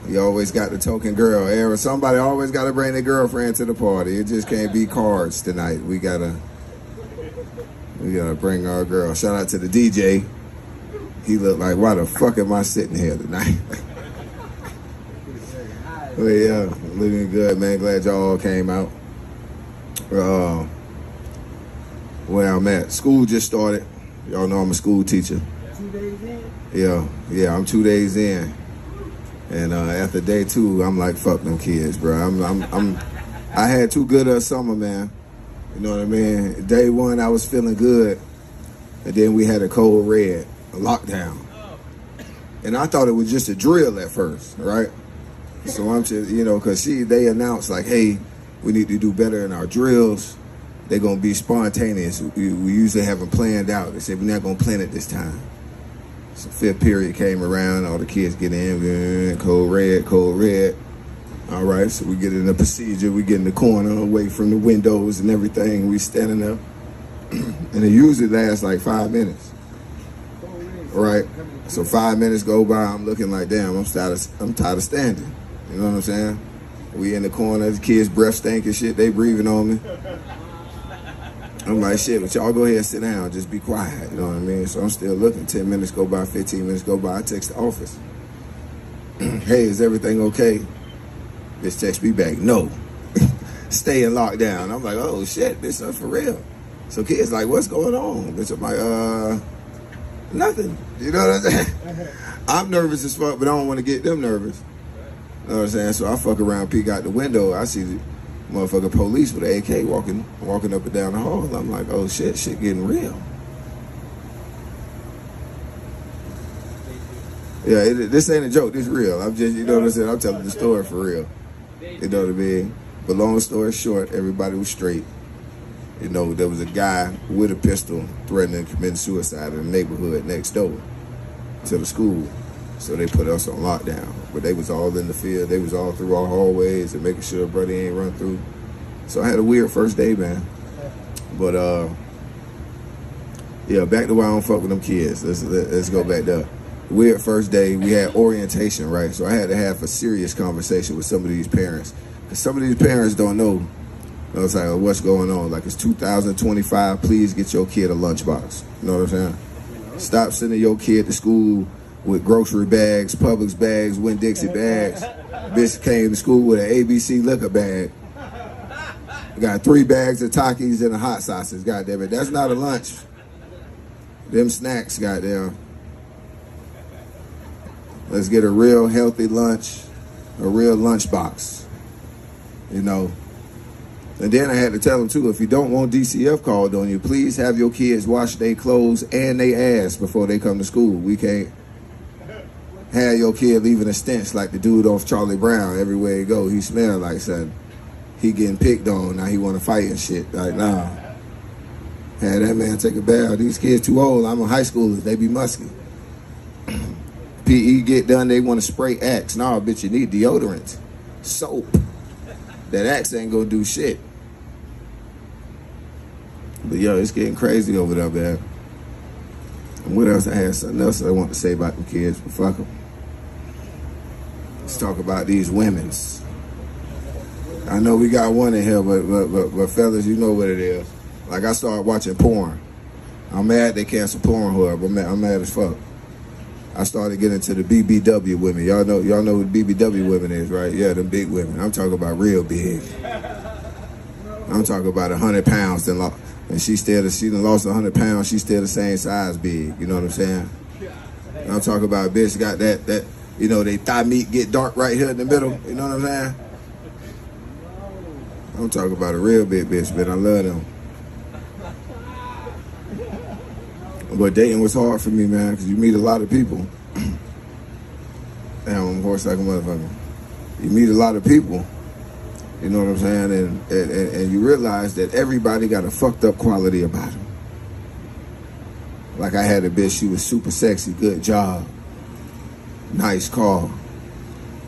We always got the token girl. Somebody always got to bring their girlfriend to the party. It just can't be cards tonight. We gotta bring our girl. Shout out to the DJ. He looked like, why the fuck am I sitting here tonight? But yeah, looking good, man. Glad y'all all came out. Where I'm at. School just started. Y'all know I'm a school teacher. 2 days in? Yeah, I'm 2 days in. And after day 2, I'm like, fuck them kids, bro. I had too good of a summer, man. You know what I mean? Day 1, I was feeling good. And then we had a cold red, a lockdown. And I thought it was just a drill at first, right? So I'm just, because they announced like, hey, we need to do better in our drills. They're going to be spontaneous. We usually have them planned out. They said, we're not going to plan it this time. So 5th period came around, all the kids get in, cold red. All right, so we get in the procedure. We get in the corner away from the windows and everything. We standing there. And it usually lasts like 5 minutes. Right? So 5 minutes go by, I'm looking like, damn, I'm tired of standing. You know what I'm saying? We in the corner, the kids' breath stink and shit, they breathing on me. I'm like, shit, but y'all go ahead and sit down, just be quiet, you know what I mean? So I'm still looking, 10 minutes go by, 15 minutes go by, I text the office. Hey, is everything okay? Bitch text me back, no. Stay in lockdown. I'm like, oh shit, this is for real. So kids like, what's going on? Bitch, I'm like, nothing. You know what I'm saying? I'm nervous as fuck, but I don't want to get them nervous. You know what I'm saying? So I fuck around, peek out the window, I see the motherfucking police with an AK walking up and down the hall. I'm like, oh shit getting real. Yeah, this ain't a joke, this real. I'm just, you know what I'm saying? I'm telling the story for real. You know what I mean? But long story short, everybody was straight. You know, there was a guy with a pistol threatening to commit suicide in the neighborhood next door to the school. So they put us on lockdown. But they was all in the field. They was all through our hallways and making sure brother ain't run through. So I had a weird first day, man. But, yeah, back to why I don't fuck with them kids. Let's go back there. Weird first day, we had orientation, right? So I had to have a serious conversation with some of these parents. Because some of these parents don't know. I was like, what's going on? Like, it's 2025, please get your kid a lunchbox. You know what I'm saying? Stop sending your kid to school with grocery bags, Publix bags, Winn-Dixie bags. Bitch came to school with an ABC liquor bag. Got 3 bags of Takis and a hot sausage, goddamn it. That's not a lunch. Them snacks, goddamn. Let's get a real healthy lunch, a real lunchbox, you know. And then I had to tell them too, if you don't want DCF called on you, please have your kids wash their clothes and their ass before they come to school. We can't have your kid leaving a stench like the dude off Charlie Brown. Everywhere he go, he smell like something. He getting picked on, now he want to fight and shit. Like, nah. Had that man take a bath. These kids too old. I'm a high schooler. They be musky. PE get done, they want to spray Axe. Nah, bitch, you need deodorant. Soap. That Axe ain't gonna do shit. But yo, it's getting crazy over there, man. And what else? I had something else I want to say about the kids, but fuck them. Let's talk about these women's. I know we got one in here, but fellas, you know what it is. Like, I started watching porn. I'm mad they canceled Pornhub. I'm mad as fuck. I started getting into the BBW women. Y'all know what BBW women is, right? Yeah, them big women. I'm talking about real big. I'm talking about 100 pounds and she done lost 100 pounds. She's still the same size big. You know what I'm saying? I'm talking about a bitch got that you know, they thigh meat get dark right here in the middle. You know what I'm saying? I'm talking about a real big bitch, but I love them. But dating was hard for me, man, because you meet a lot of people. Damn, I'm horse like a motherfucker. You meet a lot of people, you know what I'm saying? And you realize that everybody got a fucked up quality about them. Like I had a bitch, she was super sexy, good job, nice car.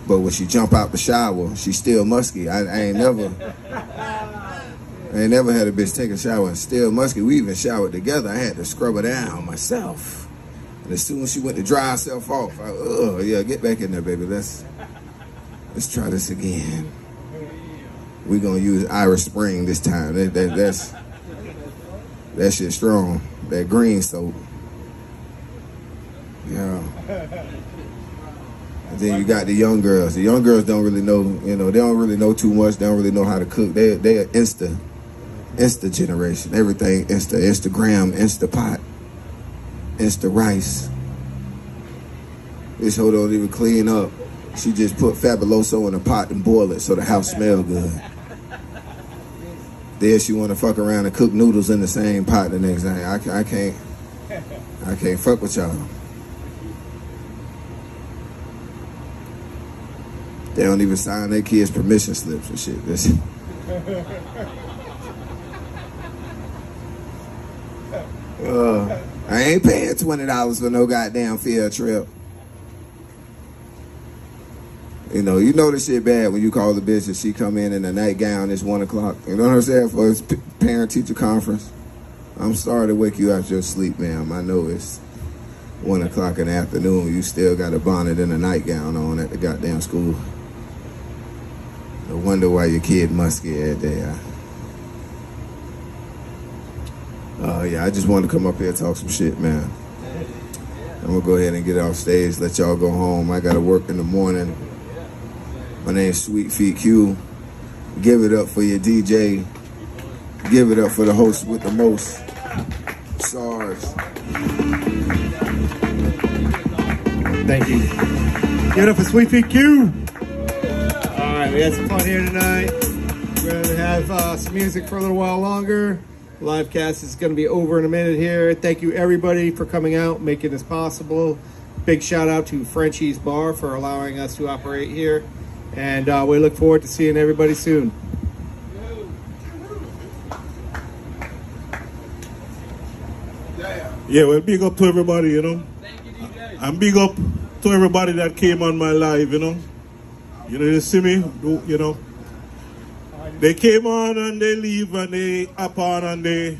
But when she jump out the shower, she still musky. I ain't never had a bitch take a shower and still musky. We even showered together. I had to scrub her down myself. And as soon as she went to dry herself off, yeah, get back in there, baby. Let's try this again. We're gonna use Irish Spring this time. That shit strong. That green soap. Yeah. And then you got the young girls. The young girls don't really know, you know, they don't really know too much. They don't really know how to cook. They're Insta generation. Everything Insta, Instagram, Instapot, Insta rice. This hoe don't even clean up. She just put Fabuloso in a pot and boil it so the house smell good. Then she want to fuck around and cook noodles in the same pot the next day. I can't fuck with y'all. They don't even sign their kids' permission slips and shit. I ain't paying $20 for no goddamn field trip. You know this shit bad when you call the bitch and she come in a nightgown. It's 1 o'clock. You know what I'm saying? For his parent-teacher conference. I'm sorry to wake you out your sleep, ma'am. I know it's 1 o'clock in the afternoon. You still got a bonnet and a nightgown on at the goddamn school. No wonder why your kid musky every day. Yeah, I just wanted to come up here and talk some shit, man. I'm gonna go ahead and get off stage, let y'all go home. I gotta work in the morning. My name's Sweet Feet Q. Give it up for your DJ. Give it up for the host with the most. Sarge. Thank you. Give it up for Sweet Feet Q. All right, we had some fun here tonight. We're going to have some music for a little while longer. Live cast is going to be over in a minute here. Thank you, everybody, for coming out, making this possible. Big shout out to Frenchies Bar for allowing us to operate here. And we look forward to seeing everybody soon. Yeah, well, big up to everybody, you know. Thank you, DJ. And big up to everybody that came on my live, you know. You see me? You know. They came on and they leave and they up on and they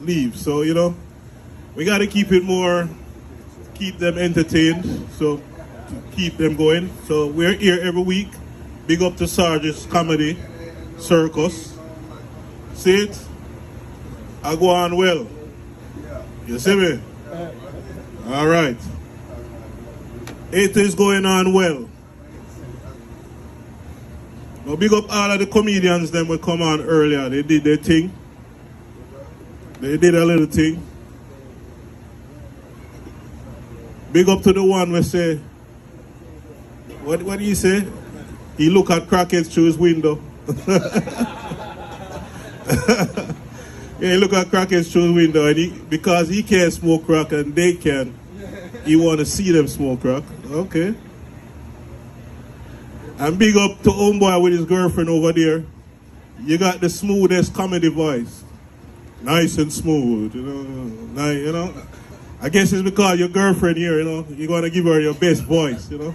leave. So, you know, we got to keep it more, keep them entertained. So, to keep them going. So, we're here every week. Big up to Sarge's Comedy Circus. See it? I go on well. You see me? All right. It is going on well. Now big up all of the comedians them will come on earlier. They did their thing. They did a little thing. Big up to the one who say, what do you say? He look at crackheads through his window. Yeah, he look at crackheads through his window and because he can't smoke crack and they can, he want to see them smoke crack. Okay. And big up to homeboy with his girlfriend over there. You got the smoothest comedy voice. Nice and smooth, you know. Nice, you know. I guess it's because your girlfriend here, you know. You're going to give her your best voice, you know.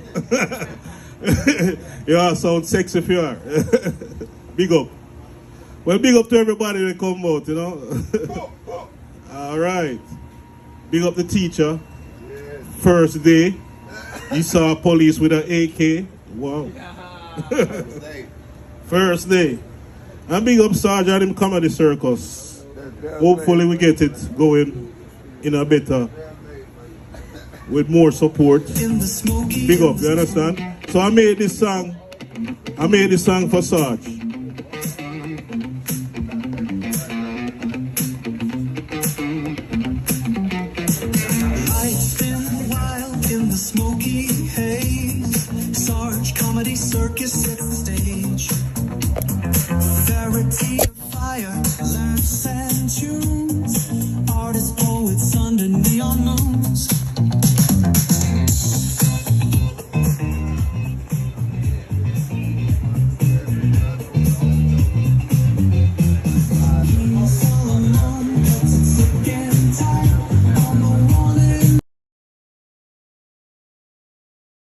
You all sound sexy if you are. Big up. Well, big up to everybody that come out, you know. All right. Big up the teacher. First day, he saw police with an AK. Wow. First day. And big up Sarge and him Comedy Circus. Hopefully we get it going in a better, with more support. Big up, you understand? So I made this song for Sarge.